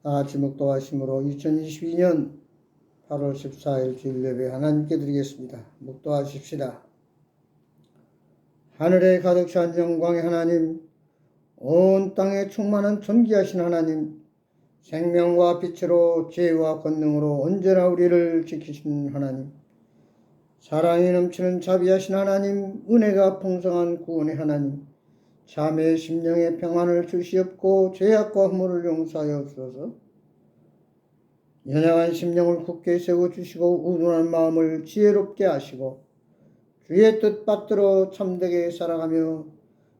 다 같이 묵도하심으로 2022년 8월 14일 주일 예배 하나님께 드리겠습니다. 묵도하십시다. 하늘에 가득 찬 영광의 하나님, 온 땅에 충만한 존귀하신 하나님, 생명과 빛으로 지혜와 권능으로 언제나 우리를 지키신 하나님, 사랑이 넘치는 자비하신 하나님, 은혜가 풍성한 구원의 하나님, 자매의 심령에 평안을 주시옵고 죄악과 허물을 용서하여주소서. 연약한 심령을 굳게 세워주시고 우둔한 마음을 지혜롭게 하시고 주의 뜻 받들어 참되게 살아가며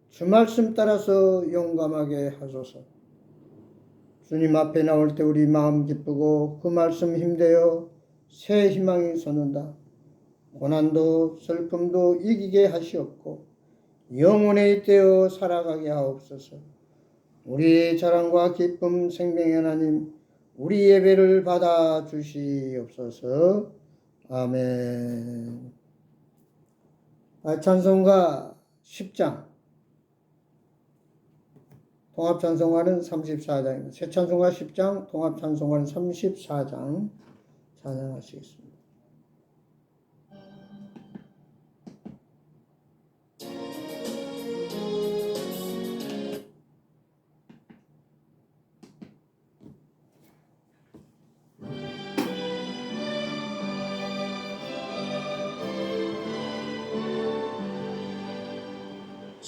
주 말씀 따라서 용감하게 하소서. 주님 앞에 나올 때 우리 마음 기쁘고 그 말씀 힘대어 새 희망이 솟는다. 고난도 슬픔도 이기게 하시옵고 영원에 잇대어 살아가게 하옵소서. 우리의 자랑과 기쁨 생명의 하나님, 우리 예배를 받아 주시옵소서. 아멘. 찬송가 10장, 통합찬송가는 34장입니다. 새 찬송가 10장, 통합찬송가는 34장 찬양하시겠습니다.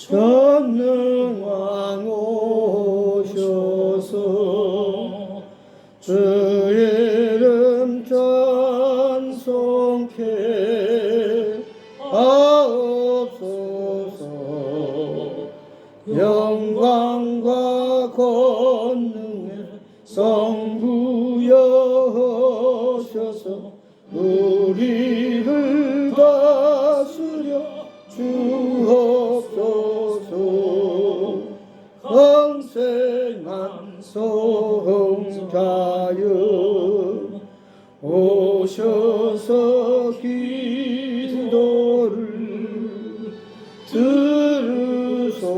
전능왕 오셔서 주의 이름 찬송케 하옵소서. 영광과 권능의 성부여셔서 우리를 다스려 주옵소서. 영생한 성자여 오셔서 기도를 들으소서.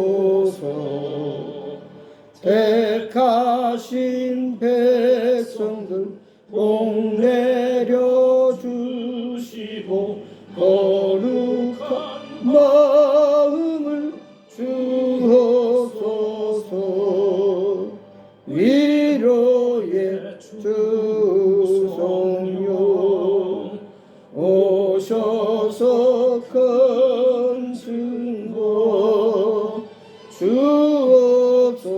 택하신 백성들 복 내려주시고 거룩한 마음을 주옵소서. 위로의 주 성령 오셔서 큰 증거 주옵소서.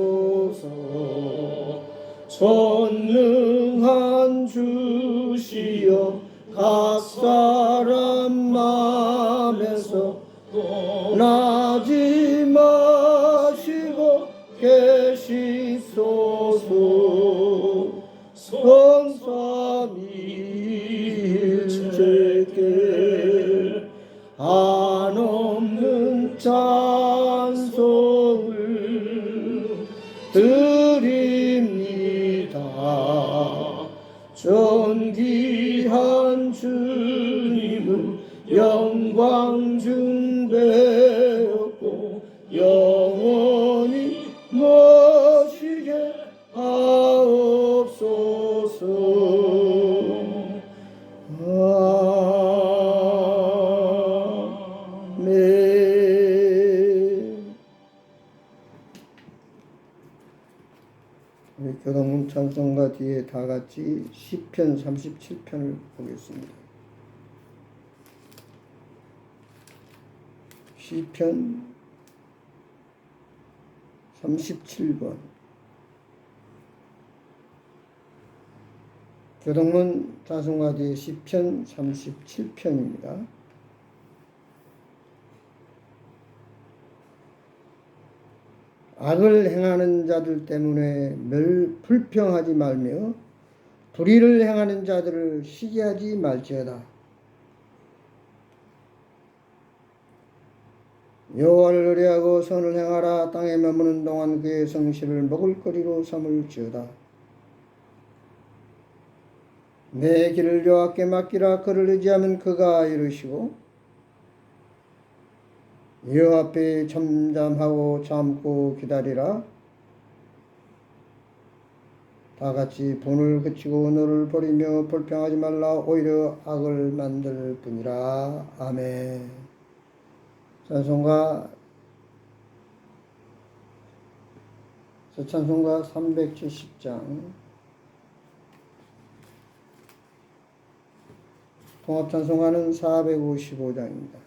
전능한 주시여 각 사람 맘에서 떠나지 마시고 계시소서. 성삼위일체께 한없는 찬송을 드립니다. 존귀한 주님을 영광 중배하고 영원히 모시게 하옵소서. 아멘. 우리 교동문 찬송가 뒤에 다 같이 시편 37편을 보겠습니다. 시편 37번. 교동문 찬송가 뒤에 시편 37편입니다. 악을 행하는 자들 때문에 불평하지 말며 불의를 행하는 자들을 시기하지 말지어다. 여호와를 의뢰하고 선을 행하라. 땅에 머무는 동안 그의 성실을 먹을거리로 삼을지어다. 내 길을 여호와께 맡기라. 그를 의지하면 그가 이루시고 여호와 앞에 잠잠하고 참고 기다리라. 다 같이 분을 그치고 너를 버리며 불평하지 말라. 오히려 악을 만들 뿐이라. 아멘. 찬송가 370장 통합찬송가는 455장입니다.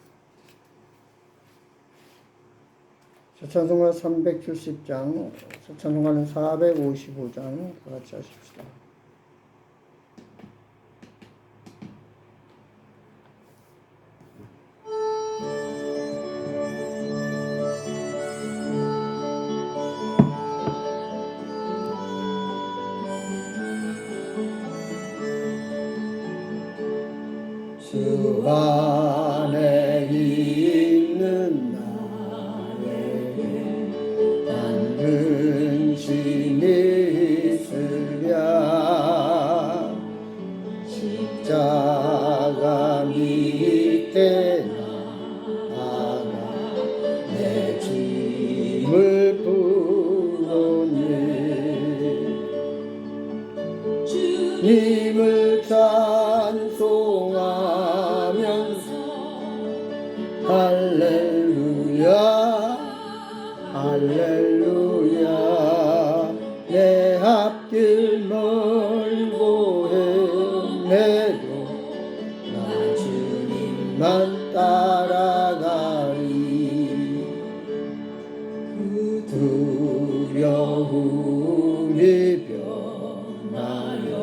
찬송가 370장, 찬송가는 455장 다 같이 하십시다. 주 안에 있는 나에게 당근심이 있으랴. 십자가 밑에 나아가 내 짐을 풀었네. 주님을 찬송하면서 할렐루야 할렐루야. 내 앞길 멀고 헤매도 나 주님만 따라가리. 두려움이 변하여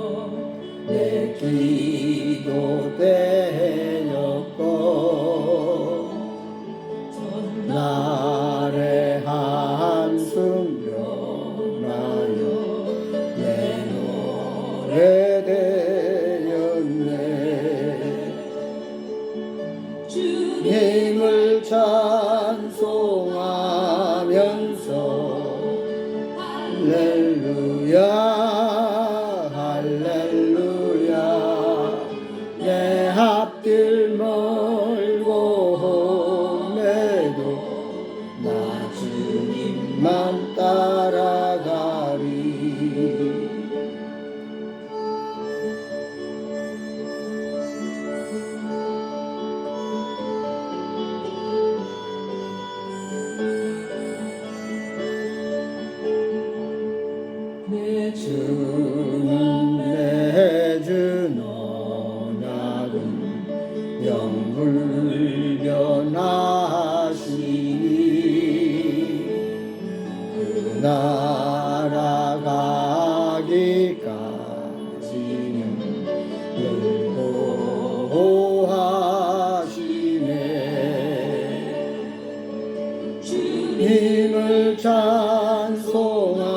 내 기도 되었고 날의 한숨 변하여 내 노래 되었네. 주님을 찬송하면서 할렐루야 할렐루야. 내 앞길 멀고 험해도 나 주님만 따라가리. 주는 내준 언약은 영불변하시니 그 나라 가기까지는 인도하시네. 주님을 찬송하면서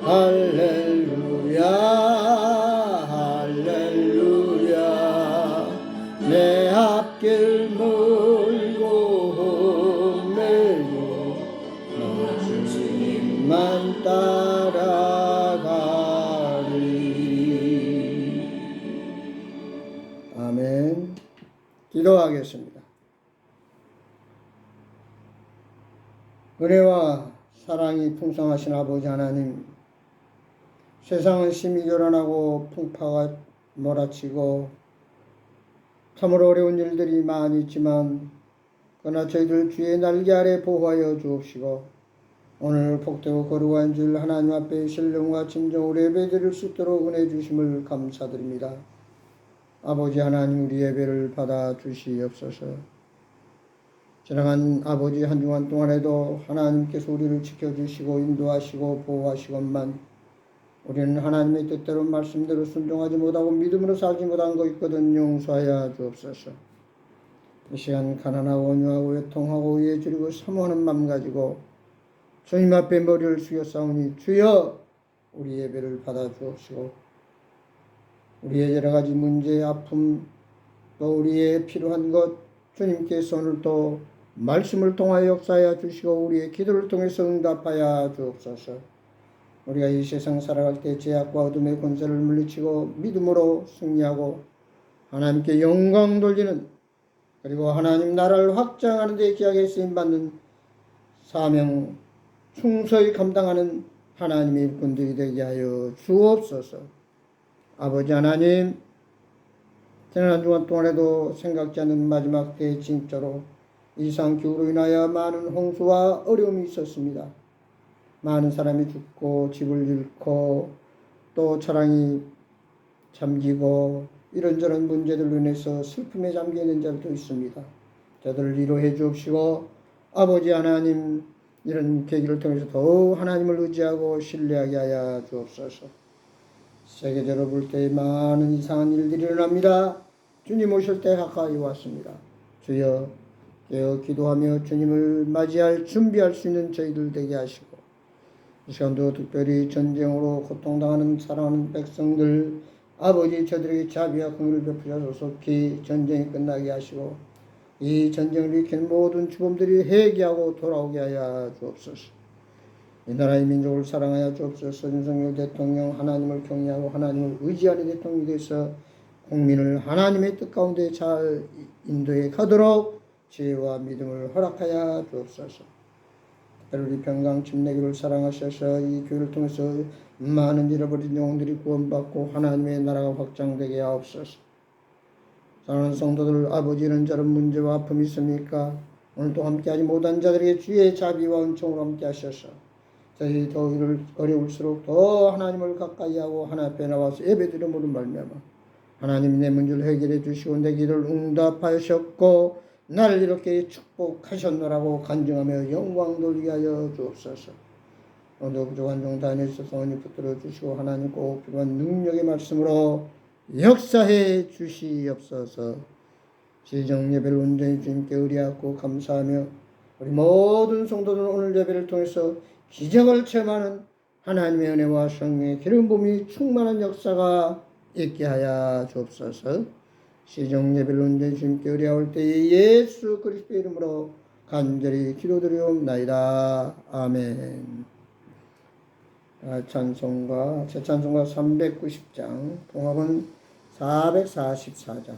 할렐루야 할렐루야. 내 앞길 멀고 험해도 나 주님만 따라가리. 아멘. 기도하겠습니다. 은혜와 사랑이 풍성하신 아버지 하나님, 세상은 심히 교란하고 풍파가 몰아치고 참으로 어려운 일들이 많이 있지만 그러나 저희들 주의 날개 아래 보호하여 주옵시고 오늘 복되고 거룩한 주일 하나님 앞에 신령과 진정으로 예배드릴 수 있도록 은혜 주심을 감사드립니다. 아버지 하나님, 우리 예배를 받아 주시옵소서. 지나간 아버지 한 주간 동안에도 하나님께서 우리를 지켜주시고 인도하시고 보호하시건만 우리는 하나님의 뜻대로 말씀대로 순종하지 못하고 믿음으로 살지 못한 거 있거든. 용서하여 주옵소서. 이 시간 가난하고 온유하고 외통하고 의에 줄이고 사모하는 마음 가지고 주님 앞에 머리를 숙여 싸우니 주여 우리 예배를 받아 주옵시고 우리의 여러 가지 문제, 아픔, 또 우리의 필요한 것 주님께서 오늘 또 말씀을 통하여 역사하여 주시고 우리의 기도를 통해서 응답하여 주옵소서. 우리가 이 세상 살아갈 때 죄악과 어둠의 권세를 물리치고 믿음으로 승리하고 하나님께 영광 돌리는, 그리고 하나님 나라를 확장하는 데 귀하게 쓰임받는 사명 충성히 감당하는 하나님의 일꾼들이 되게 하여 주옵소서. 아버지 하나님, 지난 한 주간 동안에도 생각지 않는 마지막 때의 징조로 이상기후로 인하여 많은 홍수와 어려움이 있었습니다. 많은 사람이 죽고 집을 잃고 또 차량이 잠기고 이런저런 문제들로 인해서 슬픔에 잠겨 있는 자들도 있습니다. 저들을 위로해 주옵시고 아버지 하나님, 이런 계기를 통해서 더욱 하나님을 의지하고 신뢰하게 하여 주옵소서. 세계적으로 볼 때 많은 이상한 일들이 일어납니다. 주님 오실 때 가까이 왔습니다. 주여, 깨어 기도하며 주님을 맞이할 준비할 수 있는 저희들 되게 하시고, 이 시간도 특별히 전쟁으로 고통당하는 사랑하는 백성들, 아버지 저들에게 자비와 긍휼을 베푸셔서 속히 전쟁이 끝나게 하시고 이 전쟁을 일으킨 모든 주범들이 회개하고 돌아오게 하여 주옵소서. 이 나라의 민족을 사랑하여 주옵소서. 윤석열 대통령 하나님을 경외하고 하나님을 의지하는 대통령이 되어서 국민을 하나님의 뜻 가운데 잘 인도해 가도록 지혜와 믿음을 허락하여 주옵소서. 우리 평강 침례교를 사랑하셔서 이 교회를 통해서 많은 잃어버린 영혼들이 구원받고 하나님의 나라가 확장되게 하옵소서. 사랑하는 성도들, 아버지 이런저런 문제와 아픔이 있습니까? 오늘도 함께하지 못한 자들에게 주의 자비와 은총으로 함께하셔서 저희 더 어려울수록 더 하나님을 가까이 하고 하나님 앞에 나와서 예배드림으로 말미암아 하나님이 내 문제를 해결해 주시고 내 기도를 응답하셨고 나를 이렇게 축복하셨노라고 간증하며 영광 돌리게 하여 주옵소서. 오늘도 부족한 종 다니엘 성원이 붙들어 주시고 하나님 꼭 필요한 능력의 말씀으로 역사해 주시옵소서. 시정 예배를 온전히 주님께 의뢰하고 감사하며 우리 모든 성도들은 오늘 예배를 통해서 기적을 체험하는 하나님의 은혜와 성령의 기름 부음이 충만한 역사가 있게 하여 주옵소서. 시정 예배를 온전히 주님께 의뢰할 때에 예수 그리스도의 이름으로 간절히 기도드리옵나이다. 아멘. 찬송가, 제 찬송가 390장, 통합은 444장.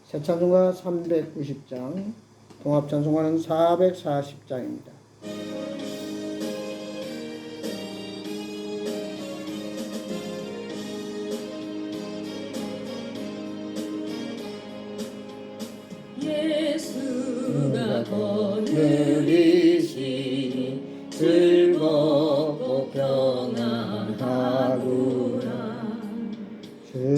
새 찬송가 390장, 통합 찬송가는 440장입니다. 예수가 거느리시니 즐겁고 평안하구나.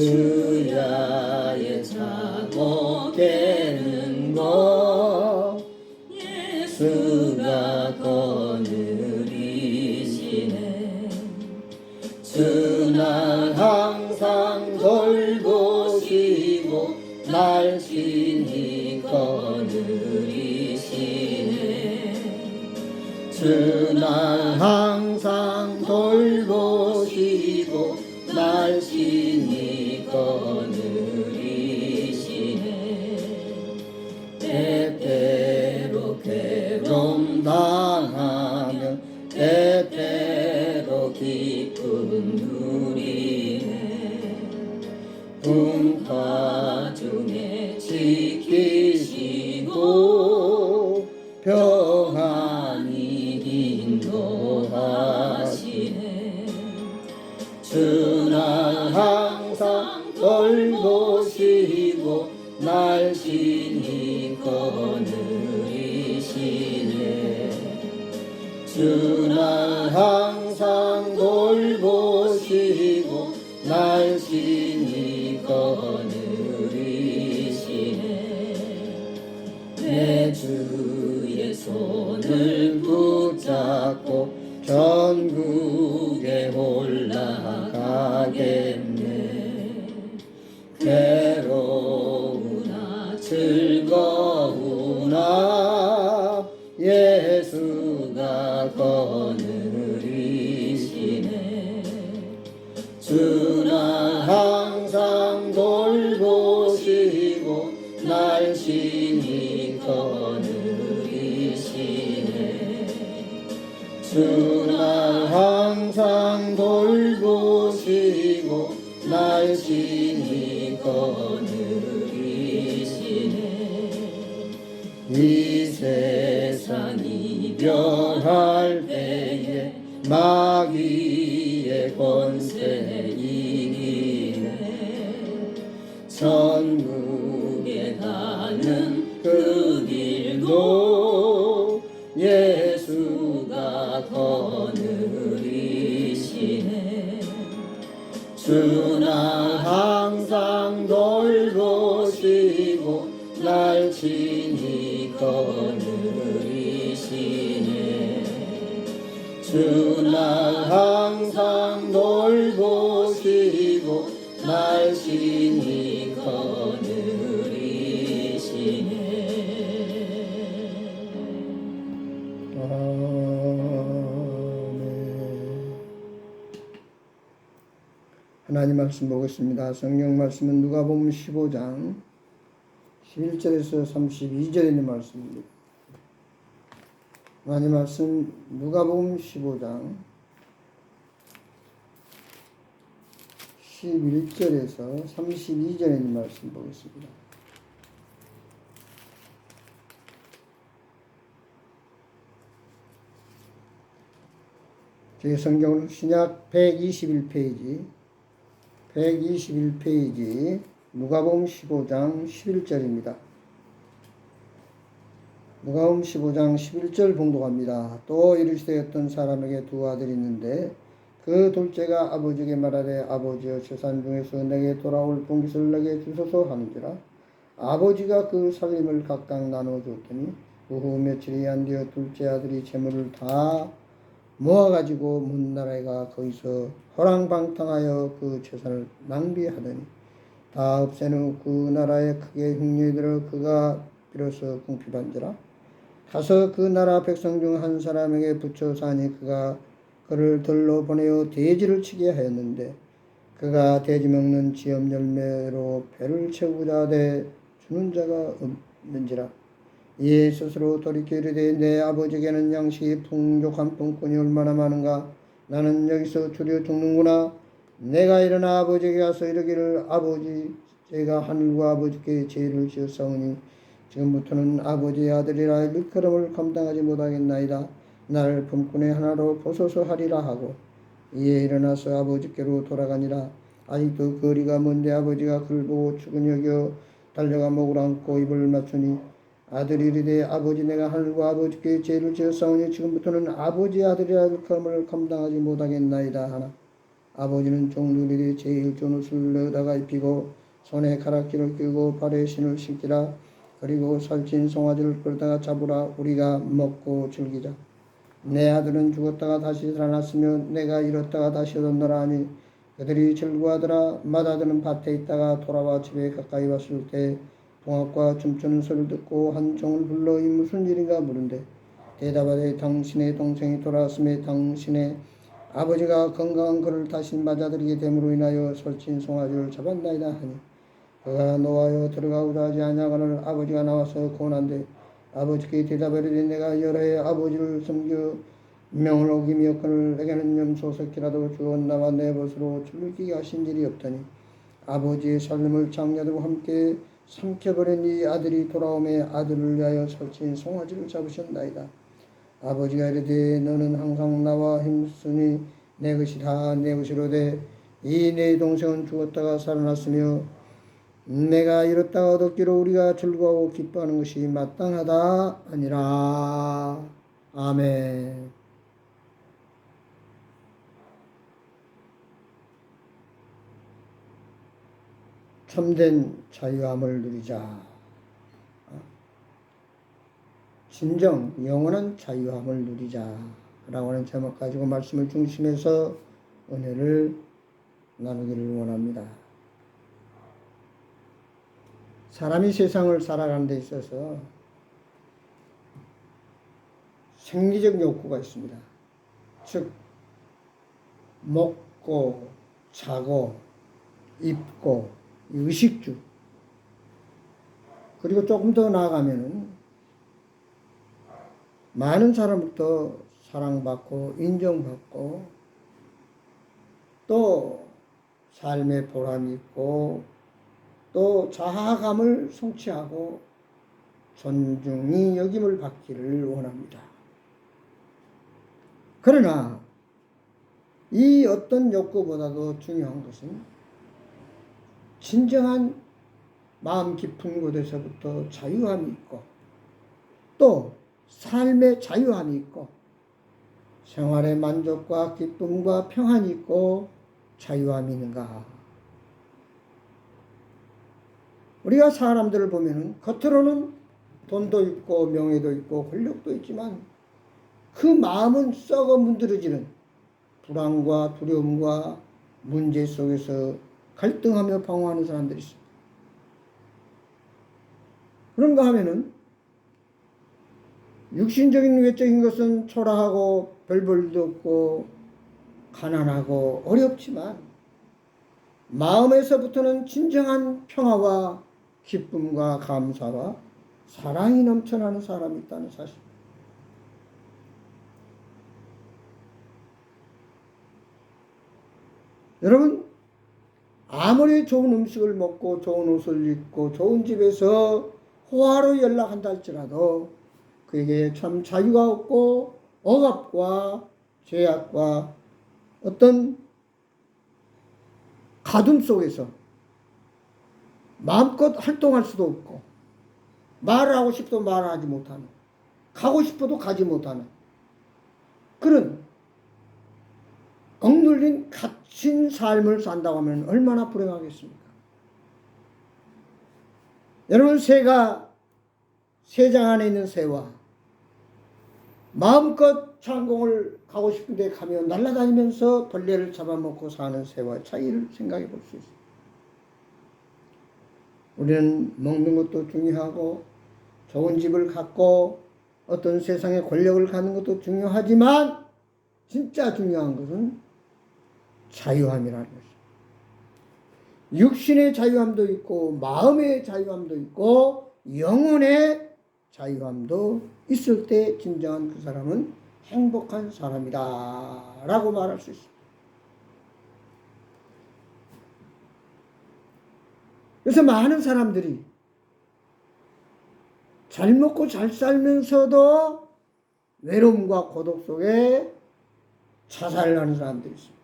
주야의 차고 깨는 것 예수가 거느리시네. 주는 항상 돌보시고 날씬히 거느리시네. 주는 항상 돌보시고 날씬히 거느리시네. 때때로 괴로움 당하면 때때로 기쁨 누리네. 풍파 중에 지키시고 평안히 인도하시네. 주는 항상 돌보시고 날씬히 거느리시네. 주는 항상 돌보시고 날씬히 거느리시네. 내 주의 손을 붙잡고 전국에 올라가겠네. 괴로우나 즐거우나 예수가 거느리시네. 주는 항상 돌보시고 날씬히 거느리시네. 주는 항상 돌보시고 날씬히 거느리시네. 이 세상 이별할 때에 마귀의 권세 이기네 천국에 가는 그 길도 예수가 거느리시네 주나 항상 돌보시고 날 친히 거느리시네 주나 항상 돌보시고 날 친히 거느리시네 하나님 말씀 보겠습니다. 성경 말씀은 누가복음 15장 11절에서 32절에 있는 말씀입니다. 하나님 말씀 누가복음 15장 11절에서 32절에 있는 말씀 보겠습니다. 제 성경은 신약 121페이지 누가복음 15장 11절입니다. 누가복음 15장 11절 봉독합니다. 또 이르시되 어떤 사람에게 두 아들이 있는데 그 둘째가 아버지에게 말하되 아버지여 재산 중에서 내게 돌아올 분깃을 내게 주소서 하는지라 아버지가 그 살림을 각각 나누어 줬더니 그 후 며칠이 안 되어 둘째 아들이 재물을 다 모아가지고 먼 나라에 가 거기서 허랑방탕하여 그 재산을 낭비하더니 다 없앤 후 그 나라에 크게 흉년이 들어 그가 비로소 궁핍한지라 가서 그 나라 백성 중 한 사람에게 붙여 사니 그가 그를 들러 보내어 돼지를 치게 하였는데 그가 돼지 먹는 지엄 열매로 배를 채우고자 하되 주는 자가 없는지라 이에 스스로 돌이켜 이르되 내 아버지에게는 양식이 풍족한 품꾼이 얼마나 많은가 나는 여기서 주려 죽는구나 내가 일어나 아버지에게 가서 이르기를 아버지 제가 하늘과 아버지께 죄를 지었사오니 지금부터는 아버지의 아들이라 일컬음을 감당하지 못하겠나이다 나를 품꾼의 하나로 보소서 하리라 하고 이에 일어나서 아버지께로 돌아가니라 아직도 거리가 먼데 아버지가 그를 보고 죽은 여겨 달려가 목을 안고 입을 맞추니 아들이 이르되 아버지 내가 하늘과 아버지께 죄를 지었사오니 지금부터는 아버지의 아들이라 일컬음을 감당하지 못하겠나이다 하나 아버지는 종들이 제일 좋은 옷을 내다가 입히고 손에 가락지를 끼고 발에 신을 신기라 그리고 살찐 송아지를 끌다가 잡으라 우리가 먹고 즐기자 내 아들은 죽었다가 다시 살아났으며 내가 잃었다가 다시 얻었노라 하니 그들이 즐거워하더라 맏아들은 밭에 있다가 돌아와 집에 가까이 왔을 때 동악과 춤추는 소리를 듣고 한 종을 불러 이 무슨 일인가 물은데 대답하되 당신의 동생이 돌아왔음에 당신의 아버지가 건강한 그를 다시 맞아들이게 됨으로 인하여 설친 송아지를 잡았나이다 하니 그가 노하여 들어가고자 하지 아니하거늘 아버지가 나와서 고난데 아버지께 대답하리되 내가 여러 해 아버지를 섬겨 명을 어기미었거늘 내게는 염소새끼라도 주었나와 내 벗으로 즐기게 하신 일이 없더니 아버지의 살림을 장녀들과 함께 삼켜버린 이 아들이 돌아오매 아들을 위하여 설친 송아지를 잡으셨나이다. 아버지가 이르되 너는 항상 나와 힘쓰니 내 것이 다 내 것이로되 이 내 동생은 죽었다가 살아났으며 내가 잃었다가 얻었기로 우리가 즐거워하고 기뻐하는 것이 마땅하다 아니라. 아멘. 참된 자유함을 누리자. 진정 영원한 자유함을 누리자 라고 하는 제목 가지고 말씀을 중심해서 은혜를 나누기를 원합니다. 사람이 세상을 살아가는 데 있어서 생리적 욕구가 있습니다. 즉 먹고 자고 입고 의식주, 그리고 조금 더 나아가면은 많은 사람부터 사랑받고 인정받고 또 삶의 보람이 있고 또 자아감을 성취하고 존중이 여김을 받기를 원합니다. 그러나 이 어떤 욕구보다도 중요한 것은 진정한 마음 깊은 곳에서부터 자유함이 있고 또 삶의 자유함이 있고 생활의 만족과 기쁨과 평안이 있고 자유함이 있는가. 우리가 사람들을 보면 겉으로는 돈도 있고 명예도 있고 권력도 있지만 그 마음은 썩어 문드러지는 불안과 두려움과 문제 속에서 갈등하며 방황하는 사람들이 있습니다. 그런가 하면은 육신적인 외적인 것은 초라하고 별볼도 없고 가난하고 어렵지만 마음에서부터는 진정한 평화와 기쁨과 감사와 사랑이 넘쳐나는 사람이 있다는 사실. 여러분, 아무리 좋은 음식을 먹고 좋은 옷을 입고 좋은 집에서 호화로 연락한다 할지라도 그에게 참 자유가 없고 억압과 제약과 어떤 가둠 속에서 마음껏 활동할 수도 없고 말을 하고 싶어도 말을 하지 못하는, 가고 싶어도 가지 못하는 그런 억눌린 갇힌 삶을 산다고 하면 얼마나 불행하겠습니까? 여러분, 새가 새장 안에 있는 새와 마음껏 창공을 가고 싶은데 가면 날아다니면서 벌레를 잡아먹고 사는 새와 차이를 생각해 볼 수 있습니다. 우리는 먹는 것도 중요하고 좋은 집을 갖고 어떤 세상의 권력을 갖는 것도 중요하지만 진짜 중요한 것은 자유함이라는 것입니다. 육신의 자유함도 있고 마음의 자유함도 있고 영혼의 자유함도 있을 때 진정한 그 사람은 행복한 사람이다 라고 말할 수 있습니다. 그래서 많은 사람들이 잘 먹고 잘 살면서도 외로움과 고독 속에 자살을 하는 사람들이 있습니다.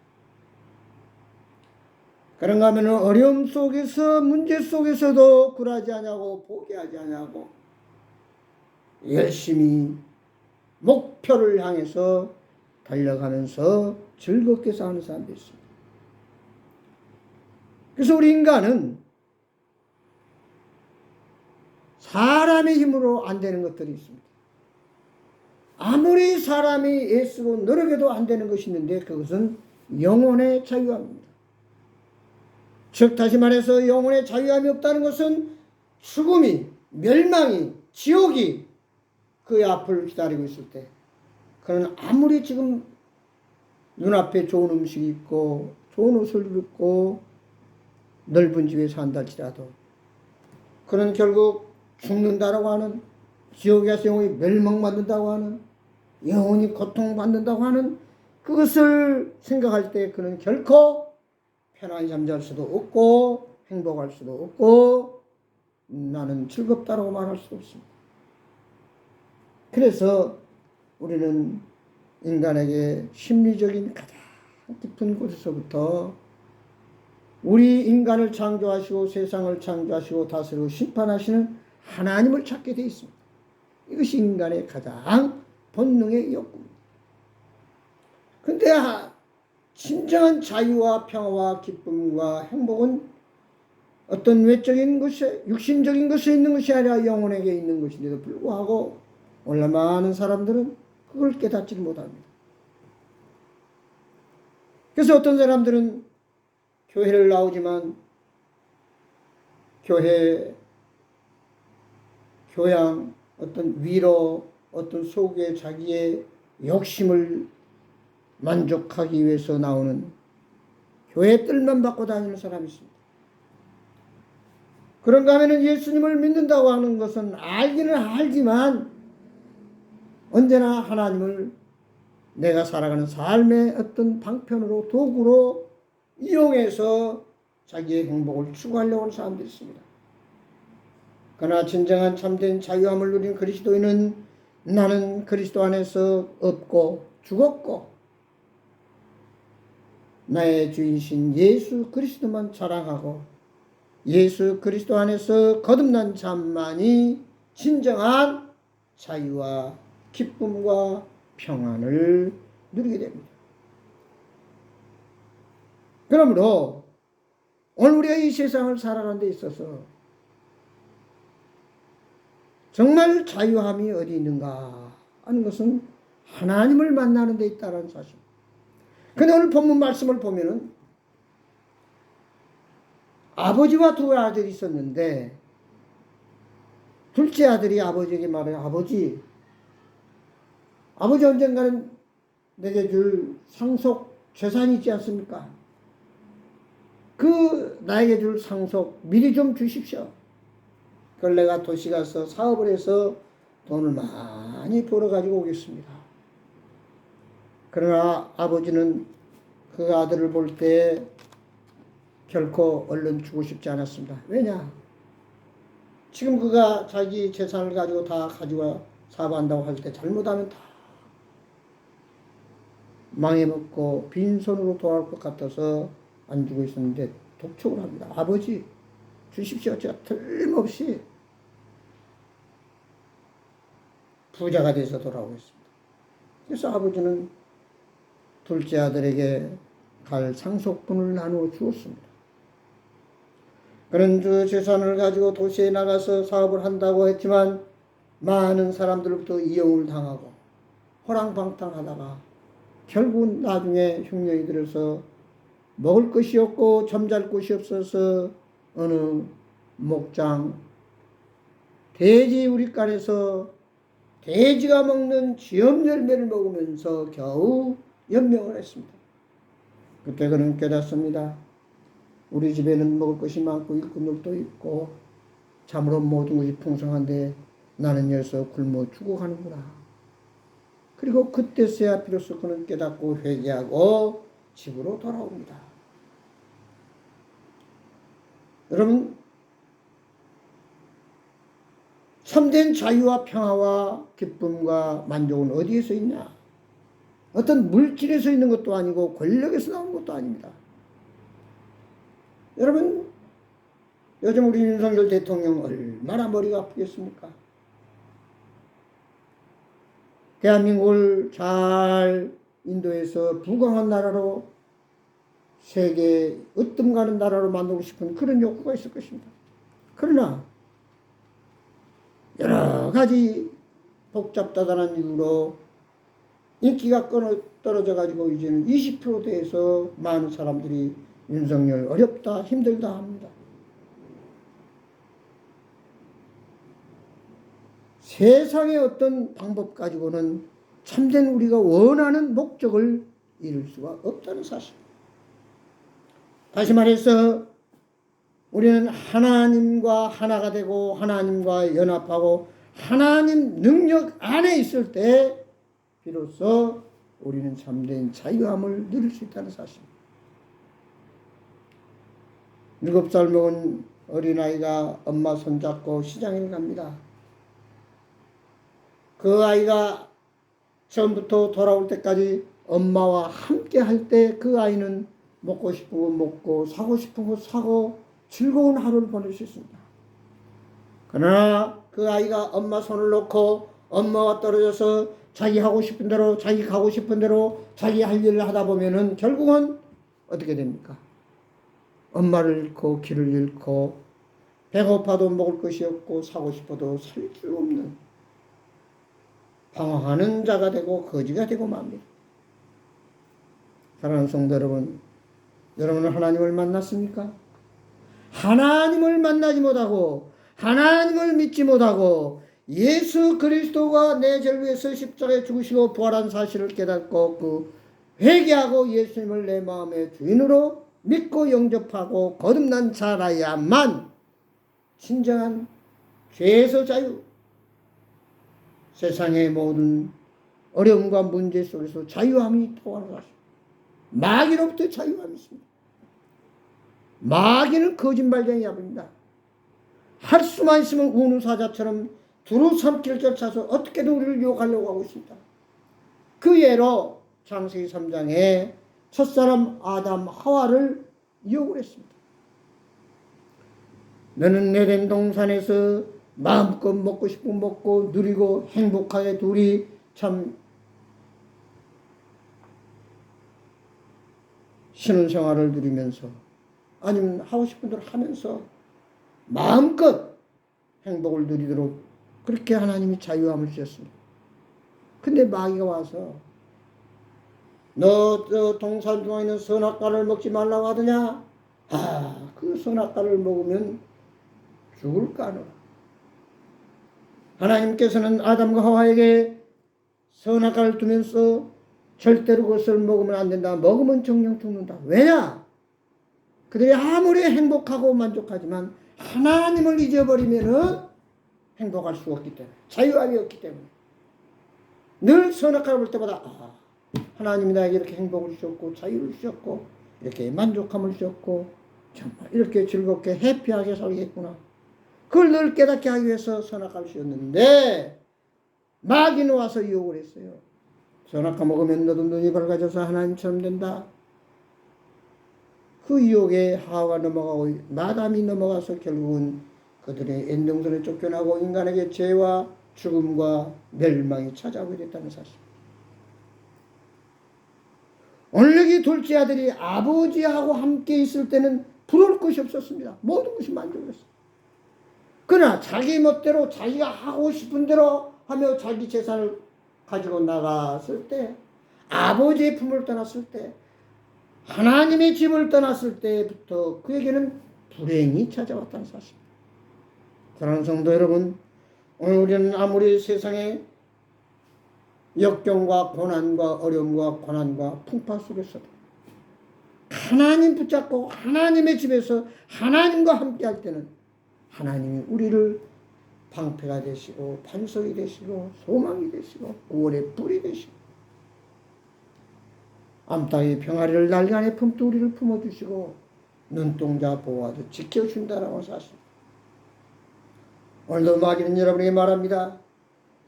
그런가 하면 어려움 속에서 문제 속에서도 굴하지 않냐고 포기하지 않냐고 열심히 목표를 향해서 달려가면서 즐겁게 사는 사람들이 있습니다. 그래서 우리 인간은 사람의 힘으로 안 되는 것들이 있습니다. 아무리 사람이 애쓰고 노력해도 안 되는 것이 있는데 그것은 영혼의 자유함입니다. 즉 다시 말해서 영혼의 자유함이 없다는 것은 죽음이, 멸망이, 지옥이 그의 앞을 기다리고 있을 때 그는 아무리 지금 눈앞에 좋은 음식이 있고 좋은 옷을 입고 넓은 집에 산다 할지라도 그는 결국 죽는다라고 하는, 지옥에 가서 영혼이 멸망받는다고 하는, 영혼이 고통받는다고 하는 그것을 생각할 때 그는 결코 편안히 잠잘 수도 없고 행복할 수도 없고 나는 즐겁다라고 말할 수도 없습니다. 그래서 우리는 인간에게 심리적인 가장 깊은 곳에서부터 우리 인간을 창조하시고 세상을 창조하시고 다스리고 심판하시는 하나님을 찾게 되어 있습니다. 이것이 인간의 가장 본능의 욕구입니다. 근데 진정한 자유와 평화와 기쁨과 행복은 어떤 외적인 것에, 육신적인 것에 있는 것이 아니라 영혼에게 있는 것인데도 불구하고 오늘 많은 사람들은 그걸 깨닫지 못합니다. 그래서 어떤 사람들은 교회를 나오지만 교회, 교양, 어떤 위로, 어떤 속에 자기의 욕심을 만족하기 위해서 나오는 교회 뜰만 받고 다니는 사람이 있습니다. 그런가 하면 예수님을 믿는다고 하는 것은 알기는 알지만 언제나 하나님을 내가 살아가는 삶의 어떤 방편으로 도구로 이용해서 자기의 행복을 추구하려고 하는 사람들이 있습니다. 그러나 진정한 참된 자유함을 누린 그리스도인은 나는 그리스도 안에서 얻고 죽었고 나의 주인신 예수 그리스도만 자랑하고 예수 그리스도 안에서 거듭난 자만이 진정한 자유와 기쁨과 평안을 누리게 됩니다. 그러므로 오늘 우리가 이 세상을 살아가는 데 있어서 정말 자유함이 어디 있는가 하는 것은 하나님을 만나는 데 있다는 사실. 근데 오늘 본문 말씀을 보면은 아버지와 두 아들이 있었는데 둘째 아들이 아버지에게 말해요. 아버지 언젠가는 내게 줄 상속 재산이 있지 않습니까? 그 나에게 줄 상속 미리 좀 주십시오. 그걸 내가 도시 가서 사업을 해서 돈을 많이 벌어 가지고 오겠습니다. 그러나 아버지는 그 아들을 볼 때 결코 얼른 주고 싶지 않았습니다. 왜냐? 지금 그가 자기 재산을 가지고 다 가지고 사업한다고 할 때 잘못하면 다 망해먹고 빈손으로 돌아올 것 같아서 안 주고 있었는데 독촉을 합니다. 아버지 주십시오. 제가 틀림없이 부자가 돼서 돌아오겠습니다. 그래서 아버지는 둘째 아들에게 갈 상속분을 나누어 주었습니다. 그런 그 재산을 가지고 도시에 나가서 사업을 한다고 했지만 많은 사람들로부터 이용을 당하고 호랑방탕하다가 결국은 나중에 흉년이 들어서 먹을 것이 없고 잠잘 곳이 없어서 어느 목장 돼지 우리간에서 돼지가 먹는 쥐염 열매를 먹으면서 겨우 연명을 했습니다. 그때 그는 깨닫습니다. 우리 집에는 먹을 것이 많고 일꾼들도 있고 참으로 모든 것이 풍성한데 나는 여기서 굶어 죽어가는구나. 그리고 그때서야 비로소 그는 깨닫고 회개하고 집으로 돌아옵니다. 여러분, 참된 자유와 평화와 기쁨과 만족은 어디에서 있냐? 어떤 물질에서 있는 것도 아니고 권력에서 나오는 것도 아닙니다. 여러분, 요즘 우리 윤석열 대통령 얼마나 머리가 아프겠습니까? 대한민국을 잘 인도해서 부강한 나라로 세계 으뜸 가는 나라로 만들고 싶은 그런 욕구가 있을 것입니다. 그러나 여러 가지 복잡다단한 이유로 인기가 떨어져 가지고 이제는 20%대에서 많은 사람들이 윤석열 어렵다 힘들다 합니다. 세상의 어떤 방법 가지고는 참된 우리가 원하는 목적을 이룰 수가 없다는 사실. 다시 말해서 우리는 하나님과 하나가 되고 하나님과 연합하고 하나님 능력 안에 있을 때 비로소 우리는 참된 자유함을 누릴 수 있다는 사실. 7살 먹은 어린아이가 엄마 손잡고 시장에 갑니다. 그 아이가 처음부터 돌아올 때까지 엄마와 함께 할 때 그 아이는 먹고 싶은 거 먹고 사고 싶은 거 사고 즐거운 하루를 보낼 수 있습니다. 그러나 그 아이가 엄마 손을 놓고 엄마와 떨어져서 자기 하고 싶은 대로 자기 가고 싶은 대로 자기 할 일을 하다 보면은 결국은 어떻게 됩니까? 엄마를 잃고 길을 잃고 배고파도 먹을 것이 없고 사고 싶어도 살 수 없는 방황하는 자가 되고 거지가 되고 맙니다. 사랑하는 성도 여러분, 여러분은 하나님을 만났습니까? 하나님을 만나지 못하고 하나님을 믿지 못하고 예수 그리스도가 내 죄를 위해서 십자가에 죽으시고 부활한 사실을 깨닫고 그 회개하고 예수님을 내 마음의 주인으로 믿고 영접하고 거듭난 자라야만 진정한 죄에서 자유, 세상의 모든 어려움과 문제 속에서 자유함이 있다고 하는 것입니다. 마귀로부터 자유함이 있습니다. 마귀는 거짓말쟁이 아닙니다. 할 수만 있으면 우는 사자처럼 두루 삼킬 쫓아서 어떻게든 우리를 유혹하려고 하고 있습니다. 그 예로 창세기 3장에 첫사람 아담 하와를 유혹을 했습니다. 너는 에덴 동산에서 마음껏 먹고 싶고 먹고 누리고 행복하게 둘이 참 신혼생활을 누리면서 아니면 하고 싶은 대로 하면서 마음껏 행복을 누리도록 그렇게 하나님이 자유함을 주셨습니다. 근데 마귀가 와서 너 동산 중에 있는 선악과를 먹지 말라고 하더냐? 그 선악과를 먹으면 죽을까 하노라. 하나님께서는 아담과 하와에게 선악과를 두면서 절대로 그것을 먹으면 안 된다. 먹으면 정령 죽는다. 왜냐? 그들이 아무리 행복하고 만족하지만 하나님을 잊어버리면은 행복할 수가 없기 때문에, 자유함이 없기 때문에 늘 선악과를 볼 때마다 하나님이 나에게 이렇게 행복을 주셨고 자유를 주셨고 이렇게 만족함을 주셨고 정말 이렇게 즐겁게 해피하게 살겠구나. 그걸 늘 깨닫게 하기 위해서 선악과를 주셨는데 마귀는 와서 유혹을 했어요. 선악과 먹으면 너도 눈이 밝아져서 하나님처럼 된다. 그 유혹에 하와가 넘어가고 마담이 넘어가서 결국은 그들의 엔동선에 쫓겨나고 인간에게 죄와 죽음과 멸망이 찾아오게 됐다는 사실. 오늘 여기 둘째 아들이 아버지하고 함께 있을 때는 부러울 것이 없었습니다. 모든 것이 만족했어요. 그러나 자기 멋대로 자기가 하고 싶은 대로 하며 자기 재산을 가지고 나갔을 때, 아버지의 품을 떠났을 때, 하나님의 집을 떠났을 때부터 그에게는 불행이 찾아왔다는 사실. 사랑하는 성도 여러분, 오늘 우리는 아무리 세상에 역경과 고난과 어려움과 고난과 풍파 속에서도 하나님 붙잡고 하나님의 집에서 하나님과 함께 할 때는 하나님이 우리를 방패가 되시고 반석이 되시고 소망이 되시고 구원의 뿔이 되시고 암탉의 평화를 날간에 품도 우리를 품어주시고 눈동자 보호하듯 지켜준다라고 사실. 오늘도 마귀는 여러분에게 말합니다.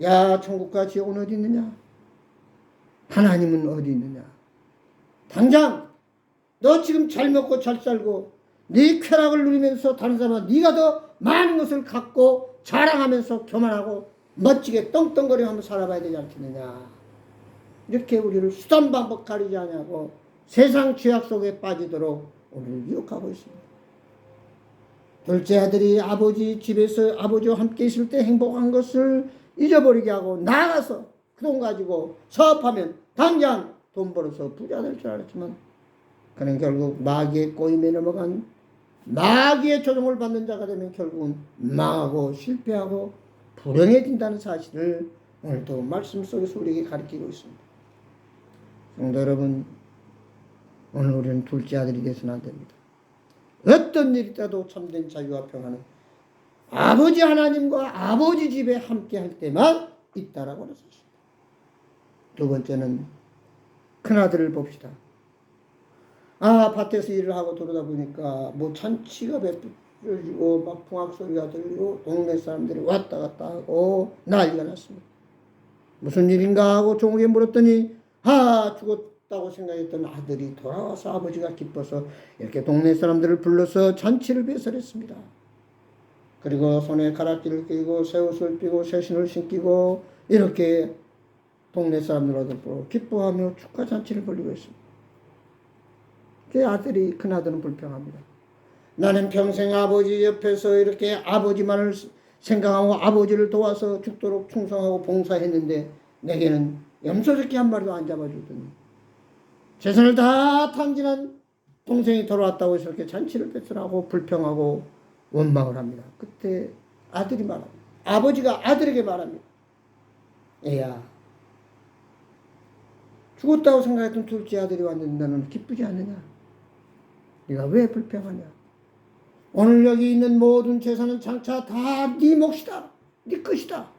야, 천국과 지옥은 어디 있느냐? 하나님은 어디 있느냐? 당장 너 지금 잘 먹고 잘 살고 네 쾌락을 누리면서 다른 사람은 네가 더 많은 것을 갖고 자랑하면서 교만하고 멋지게 떵떵거리면서 살아봐야 되지 않겠느냐? 이렇게 우리를 수단 방법 가리지 않냐고 세상 죄악 속에 빠지도록 우리를 유혹하고 있습니다. 둘째 아들이 아버지 집에서 아버지와 함께 있을 때 행복한 것을 잊어버리게 하고 나가서 그 돈 가지고 사업하면 당장 돈 벌어서 부자 될 줄 알았지만 그는 결국 마귀의 꼬임에 넘어간 마귀의 조종을 받는 자가 되면 결국은 망하고 실패하고 불행해진다는 사실을 오늘도 말씀 속에서 우리에게 가르치고 있습니다. 성도 여러분, 오늘 우리는 둘째 아들이 되서는 안 됩니다. 어떤 일이 있다도 참된 자유와 평화는 아버지 하나님과 아버지 집에 함께 할 때만 있다라고 하는 사실. 두 번째는 큰아들을 봅시다. 밭에서 일을 하고 돌아다 보니까 뭐 잔치가 베풀어지고 막 풍악 소리가 들리고 동네 사람들이 왔다 갔다 하고 난리가 났습니다. 무슨 일인가 하고 종에게 물었더니 죽었다고 생각했던 아들이 돌아와서 아버지가 기뻐서 이렇게 동네 사람들을 불러서 잔치를 배설했습니다. 그리고 손에 가락지를 끼고 새 옷을 띠고 새 신을 신기고 이렇게 동네 사람들을 보고 기뻐하며 축하 잔치를 벌이고 있습니다. 그 아들이, 큰아들은 불평합니다. 나는 평생 아버지 옆에서 이렇게 아버지만을 생각하고 아버지를 도와서 죽도록 충성하고 봉사했는데 내게는 염소 새끼 한 마리도 안 잡아주더니 재산을 다 탕진한 동생이 돌아왔다고 해서 이렇게 잔치를 배설하고 불평하고 원망을 합니다. 그때 아들이 말합니다. 아버지가 아들에게 말합니다. 애야, 죽었다고 생각했던 둘째 아들이 왔는데 너는 기쁘지 않느냐? 네가 왜 불평하냐? 오늘 여기 있는 모든 재산은 장차 다 네 몫이다. 네 것이다.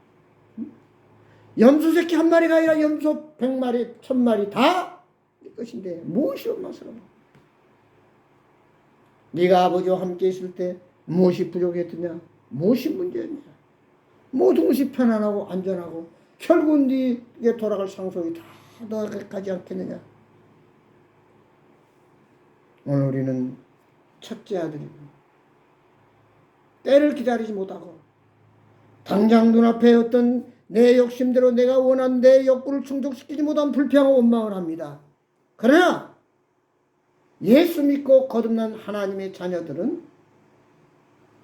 염소 새끼 한 마리가 아니라 염소 100마리, 1000마리 다 네 것인데 무엇이 원망스러워? 네가 아버지와 함께 있을 때 무엇이 부족했느냐? 무엇이 문제였냐? 모든 것이 편안하고 안전하고 결국 네게 돌아갈 상속이 다 너에게 가지 않겠느냐? 오늘 우리는 첫째 아들이고 때를 기다리지 못하고 당장 눈앞에 어떤 내 욕심대로 내가 원한 내 욕구를 충족시키지 못한 불평하고 원망을 합니다. 그러나 예수 믿고 거듭난 하나님의 자녀들은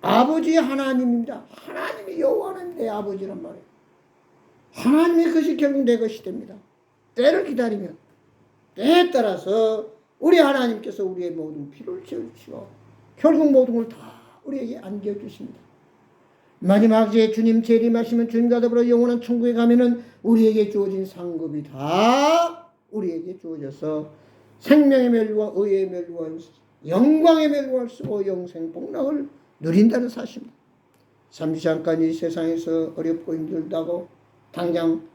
아버지 하나님입니다. 하나님이 여호와는 내 아버지란 말이에요. 하나님의 것이 결국 내 것이 됩니다. 때를 기다리면 때에 따라서 우리 하나님께서 우리의 모든 필요를 채워주시고 결국 모든 걸 다 우리에게 안겨주십니다. 마지막 제 주님 재림하시면 주님과 더불어 영원한 천국에 가면은 우리에게 주어진 상급이 다 우리에게 주어져서 생명의 멸류와 의의 멸류와 영광의 멸류를 쓰고 영생 복락을 누린다는 사실입니다. 잠시 잠깐 이 세상에서 어렵고 힘들다고 당장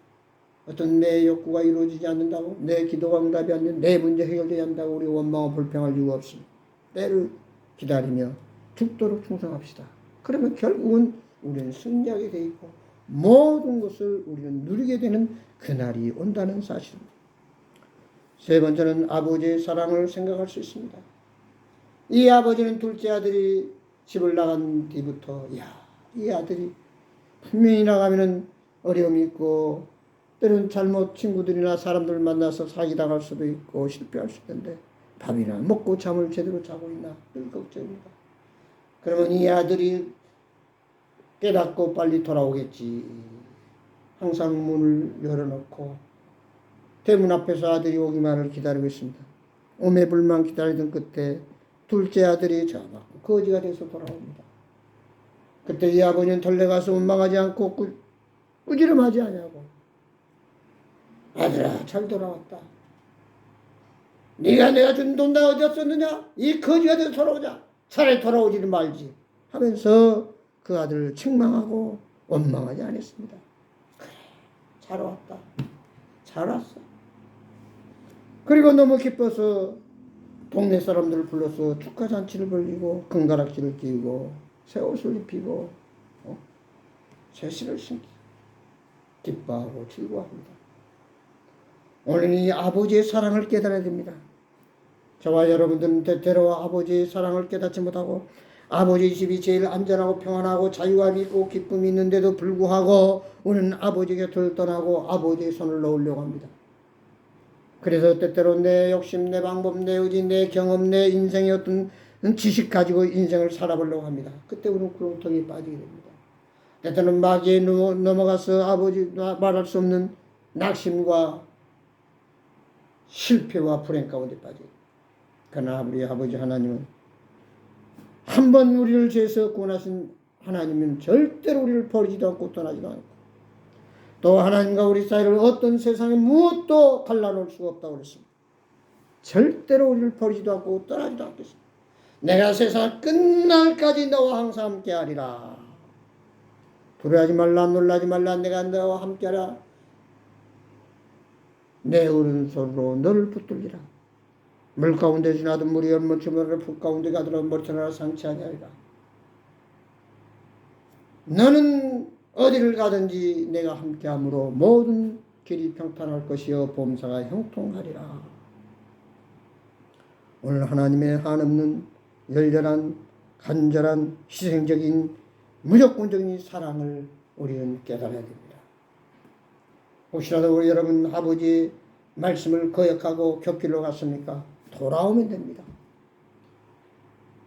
어떤 내 욕구가 이루어지지 않는다고 내 기도가 응답이 안 되는 내 문제 해결되지 않는다고 우리 원망하고 불평할 이유가 없습니다. 때를 기다리며 죽도록 충성합시다. 그러면 결국은 우리는 승리하게 돼 있고 모든 것을 우리는 누리게 되는 그날이 온다는 사실입니다. 세 번째는 아버지의 사랑을 생각할 수 있습니다. 이 아버지는 둘째 아들이 집을 나간 뒤부터 이 아들이 분명히 나가면은 어려움이 있고 때로는 잘못 친구들이나 사람들 만나서 사기당할 수도 있고 실패할 수 있는데 밥이나 먹고 잠을 제대로 자고 있나 늘 걱정입니다. 그러면 이 아들이 깨닫고 빨리 돌아오겠지. 항상 문을 열어놓고 대문 앞에서 아들이 오기만을 기다리고 있습니다. 오매불만 기다리던 끝에 둘째 아들이 저맞고 거지가 돼서 돌아옵니다. 그때 이 아버지는 덜레가서 원망하지 않고 꾸지람하지 않냐고. 아들아 잘 돌아왔다. 네가 내가 준 돈 다 어디였었느냐? 이 거지가 돼서 돌아오자. 차라리 돌아오지를 말지 하면서 그 아들을 책망하고 원망하지 않았습니다. 그래 잘 왔다. 잘 왔어. 그리고 너무 기뻐서 동네 사람들을 불러서 축하잔치를 벌리고 금가락지를 끼우고 새 옷을 입히고 새 신을 신기 기뻐하고 즐거워합니다. 오늘 이 아버지의 사랑을 깨달아야 됩니다. 저와 여러분들은 때때로 아버지의 사랑을 깨닫지 못하고 아버지 집이 제일 안전하고 평안하고 자유감이 있고 기쁨이 있는데도 불구하고 우리는 아버지 곁을 떠나고 아버지의 손을 놓으려고 합니다. 그래서 때때로 내 욕심, 내 방법, 내 의지, 내 경험, 내 인생의 어떤 지식 가지고 인생을 살아보려고 합니다. 그때 우리는 구렁텅이에 빠지게 됩니다. 때때로는 마귀에 넘어가서 아버지 말할 수 없는 낙심과 실패와 불행 가운데 빠져요. 그러나 우리 아버지 하나님은 한 번 우리를 죄에서 구원하신 하나님은 절대로 우리를 버리지도 않고 떠나지도 않고 또 하나님과 우리 사이를 어떤 세상에 무엇도 갈라놓을 수가 없다고 그랬습니다. 절대로 우리를 버리지도 않고 떠나지도 않겠습니다. 내가 세상 끝날까지 너와 항상 함께하리라. 두려워하지 말라 놀라지 말라 내가 너와 함께하라. 내 오른손으로 너를 붙들리라. 물 가운데 지나도 물이 얼마쯤 풀 가운데 가더라도 머리털 상치 아니하리라. 너는 어디를 가든지 내가 함께함으로 모든 길이 평탄할 것이요 범사가 형통하리라. 오늘 하나님의 한없는 열렬한 간절한 희생적인 무조건적인 사랑을 우리는 깨달아야 됩니다. 혹시라도 우리 여러분 아버지의 말씀을 거역하고 곁길로 갔습니까? 돌아오면 됩니다.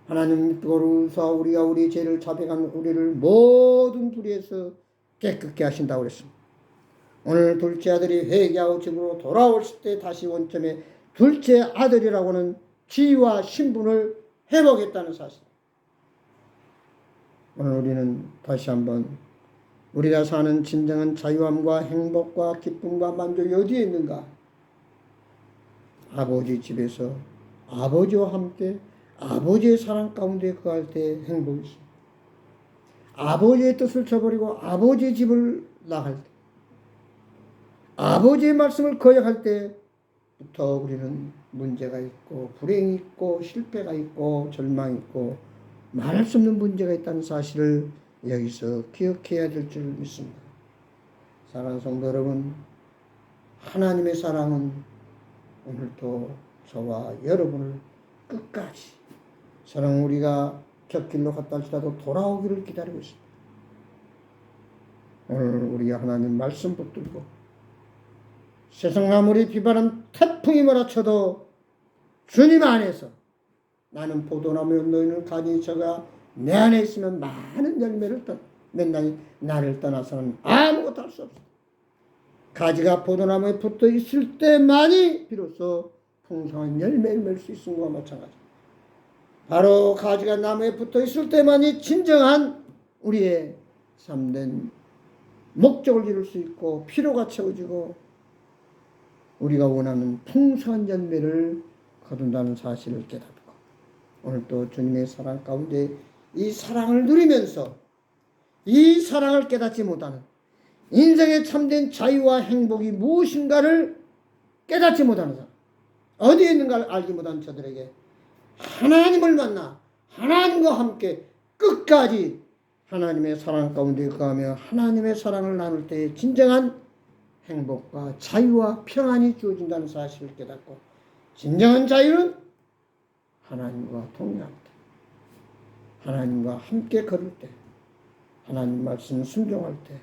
하나님 거루사 우리가 우리 죄를 자백한 우리를 모든 불의에서 깨끗게 하신다고 그랬습니다. 오늘 둘째 아들이 회개하고 집으로 돌아올 때 다시 원점에 둘째 아들이라고는 지위와 신분을 회복했다는 사실. 오늘 우리는 다시 한번 우리가 사는 진정한 자유함과 행복과 기쁨과 만족이 어디에 있는가? 아버지 집에서 아버지와 함께 아버지의 사랑 가운데 거할 때 행복이 있습니다. 아버지의 뜻을 저버리고 아버지의 집을 나갈 때 아버지의 말씀을 거역할 때부터 우리는 문제가 있고 불행이 있고 실패가 있고 절망이 있고 말할 수 없는 문제가 있다는 사실을 여기서 기억해야 될 줄 믿습니다. 사랑하는 성도 여러분, 하나님의 사랑은 오늘도 저와 여러분을 끝까지 사랑 우리가 곁길로 갔다 할지라도 돌아오기를 기다리고 있습니다. 오늘 우리가 하나님 말씀 붙들고 세상 아무리 비바람 태풍이 몰아쳐도 주님 안에서 나는 포도나무요 너희는 가지 저가 내 안에 있으면 많은 열매를 맨날 나를 떠나서는 아무것도 할 수 없어. 가지가 포도나무에 붙어 있을 때만이 비로소 풍성한 열매를 맺을 수 있는 것과 마찬가지. 바로 가지가 나무에 붙어 있을 때만이 진정한 우리의 참된 목적을 이룰 수 있고 피로가 채워지고 우리가 원하는 풍성한 열매를 거둔다는 사실을 깨닫고 오늘 또 주님의 사랑 가운데 이 사랑을 누리면서 이 사랑을 깨닫지 못하는 인생의 참된 자유와 행복이 무엇인가를 깨닫지 못하는 사람, 어디에 있는가를 알지 못한 저들에게 하나님을 만나 하나님과 함께 끝까지 하나님의 사랑 가운데 거하며 하나님의 사랑을 나눌 때에 진정한 행복과 자유와 평안이 주어진다는 사실을 깨닫고 진정한 자유는 하나님과 동행할 때, 하나님과 함께 걸을 때, 하나님 말씀 순종할 때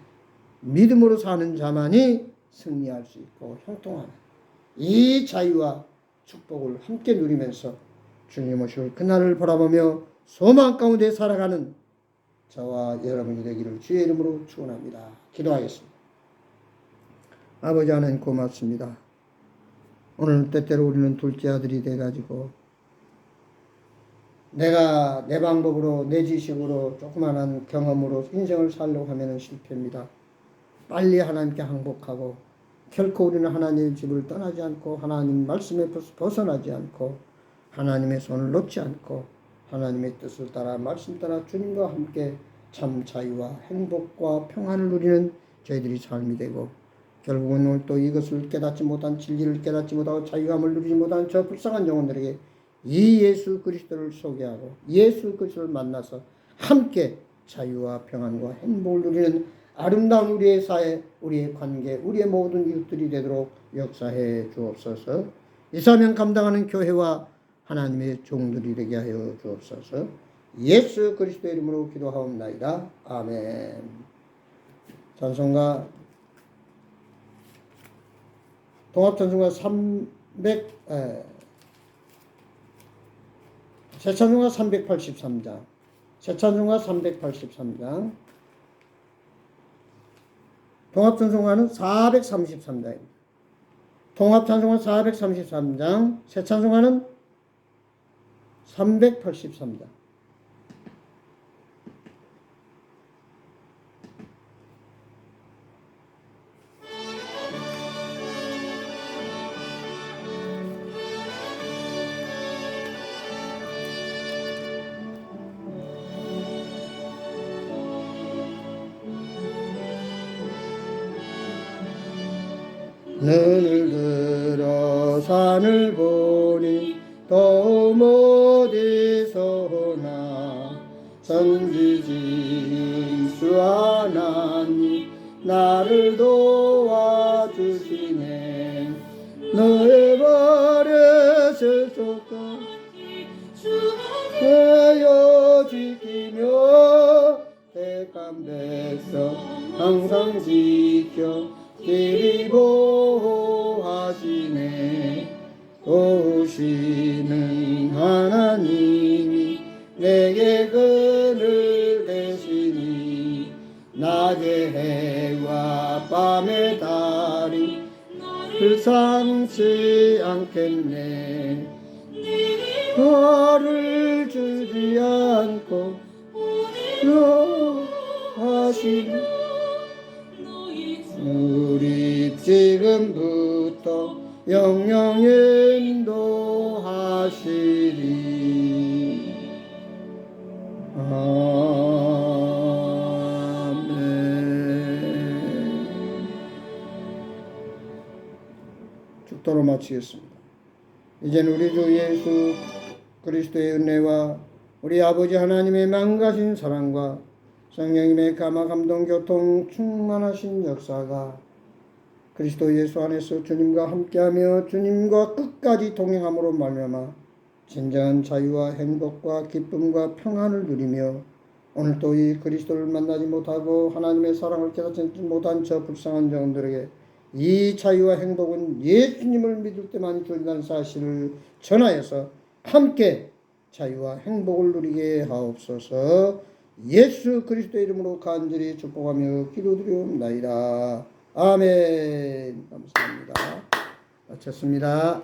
믿음으로 사는 자만이 승리할 수 있고 형통하는 이 자유와 축복을 함께 누리면서 주님 오실 그날을 바라보며 소망 가운데 살아가는 저와 여러분이 되기를 주의 이름으로 축원합니다. 기도하겠습니다. 아버지 하나님 고맙습니다. 오늘 때때로 우리는 둘째 아들이 돼가지고 내가 내 방법으로 내 지식으로 조그만한 경험으로 인생을 살려고 하면 실패입니다. 빨리 하나님께 항복하고 결코 우리는 하나님의 집을 떠나지 않고 하나님 말씀에 벗어나지 않고 하나님의 손을 놓지 않고 하나님의 뜻을 따라 말씀 따라 주님과 함께 참 자유와 행복과 평안을 누리는 저희들이 삶이 되고 결국은 오늘 또 이것을 깨닫지 못한 진리를 깨닫지 못하고 자유함을 누리지 못한 저 불쌍한 영혼들에게 이 예수 그리스도를 소개하고 예수 그리스도를 만나서 함께 자유와 평안과 행복을 누리는 아름다운 우리의 사회, 우리의 관계, 우리의 모든 이웃들이 되도록 역사해 주옵소서. 이 사명 감당하는 교회와 하나님의 종들이 되게 하여 주옵소서. 예수 그리스도의 이름으로 기도하옵나이다. 아멘. 찬송가 동합찬송가 새찬송가 383장 새찬송가 383장 동합찬송가는 433장입니다. 동합찬송가 433장 새찬송가는 383장 눈을 들어 산을 보니 또 어디서나 선지지 주 하나님 나를 도와주시네. 너의 버릇을 속까지 하여 지키며 택한 백성 항상 지켜 길이 보호하시네. 도우시는 하나님이 내게 그늘 되시니 낮의 해와 밤의 달이 불쌍치 않겠네. 너를 주지 않고 하시네. 우리 지금부터 영영 인도하시리. 아멘. 축도로 마치겠습니다. 이제는 우리 주 예수 그리스도의 은혜와 우리 아버지 하나님의 망가신 사랑과 성령님의 감화 감동 교통 충만하신 역사가 그리스도 예수 안에서 주님과 함께하며 주님과 끝까지 동행함으로 말미암아 진정한 자유와 행복과 기쁨과 평안을 누리며 오늘도 이 그리스도를 만나지 못하고 하나님의 사랑을 깨닫지 못한 저 불쌍한 영혼들에게 이 자유와 행복은 예수님을 믿을 때만 주어진다는 사실을 전하여서 함께 자유와 행복을 누리게 하옵소서. 예수 그리스도의 이름으로 간절히 축복하며 기도드리옵나이다. 아멘. 감사합니다. 마쳤습니다.